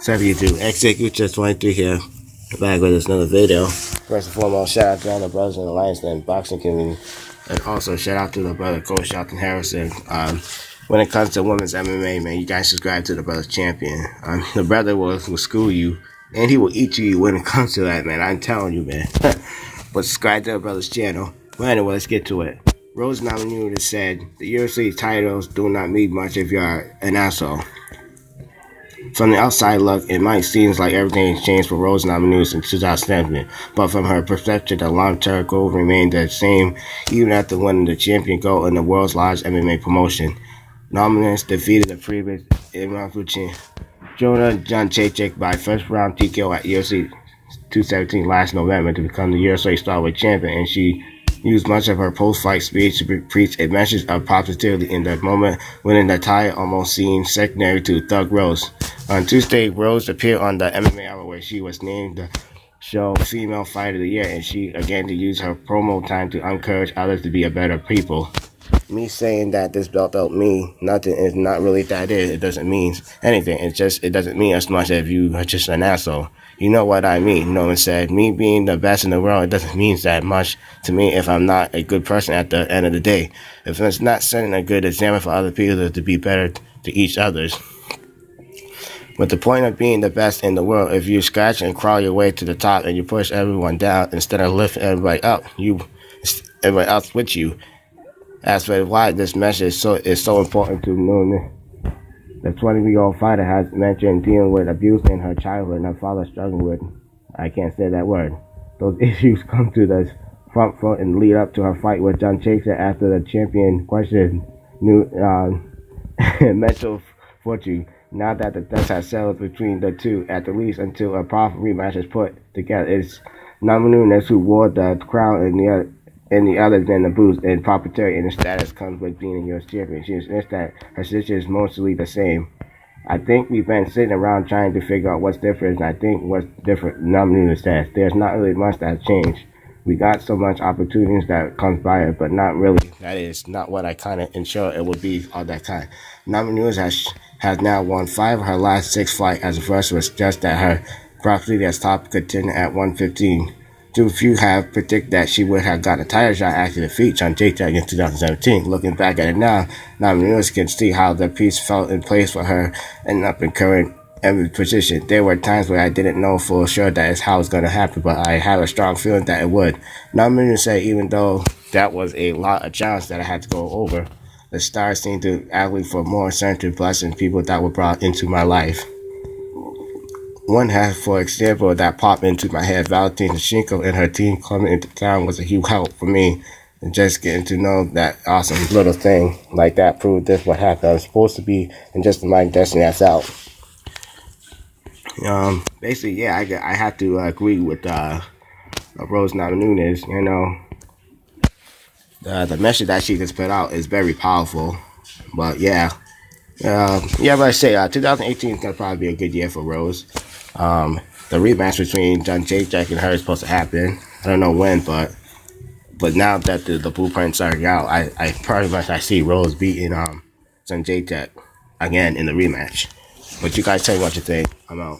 What's you do? Executive 23 here. Back with another video. First and foremost, shout out to all the brothers in the Lions Den boxing community. And also, shout out to the brother Coach Shelton Harrison. When it comes to women's MMA, man, you guys subscribe to the brother's champion. The brother will school you, and he will eat you when it comes to that, man. I'm telling you, man. But subscribe to the brother's channel. Well, anyway, let's get to it. Rose Namajuans said, the UFC titles do not mean much if you're an asshole. From the outside look, it might seem like everything has changed for Rose Namajuans in 2007, but from her perspective, the long-term goal remained the same even after winning the champion goal in the world's largest MMA promotion. Namajuans defeated the previous Namajuan Jonah Jędrzejczyk by first-round TKO at UFC 217 last November to become the UFC strawweight champion, and she used much of her post-fight speech to preach a message of positivity in the moment, winning the title almost seemed secondary to Thug Rose. On Tuesday, Rose appeared on the MMA Hour where she was named the show Female Fighter of the Year, and she again to use her promo time to encourage others to be a better people. Me saying that this belt don't mean nothing is not really that it doesn't mean anything. It doesn't mean as much as you are just an asshole. You know what I mean. No one said me being the best in the world, it doesn't mean that much to me if I'm not a good person at the end of the day. If it's not setting a good example for other people to be better to each other's. But the point of being the best in the world, if you scratch and crawl your way to the top and you push everyone down instead of lifting everybody up, everybody else with you. As for why this message is so important to know, the 20-year-old fighter has mentioned dealing with abuse in her childhood and her father struggling with, I can't say that word. Those issues come to the front and lead up to her fight with Jędrzejczyk after the champion questioned mental fortune. Now that the dust has settled between the two, at the least until a proper rematch is put together, it's Namajuans who wore the crown and the other than the boost and popularity and the status comes with being a U.S. champion. She insists that her situation is mostly the same. I think we've been sitting around trying to figure out what's different, and I think what's different, Namajuans says, there's not really much that's changed. We got so much opportunities that comes by it, but not really. That is not what I kind of ensure it would be all that kind. Namajuans has now won 5 of her last 6 fights, as the first was just that her property as top contender at 115. Too few have predicted that she would have gotten a title shot after defeat Jędrzejczyk in 2017. Looking back at it now, Namajuans can see how the piece fell in place for her and up in current position. There were times where I didn't know for sure that is how it's going to happen, but I have a strong feeling that it would. Namajuans say even though that was a lot of challenge that I had to go over, the stars seemed to advocate for more certain blessing people that were brought into my life. One has, for example, that popped into my head. Valentina Shevchenko and her team coming into town was a huge help for me. And just getting to know that awesome little thing like that proved this what happened. I was supposed to be in just my destiny that's out. Basically, yeah, I have to agree with Rose Namajuans. You know, the message that she just put out is very powerful. But yeah, but I say 2018 is gonna probably be a good year for Rose. The rematch between Jędrzejczyk and her is supposed to happen. I don't know when, but now that the blueprints are out, I pretty much I see Rose beating Jędrzejczyk again in the rematch. But you guys tell me what you think. I'm out.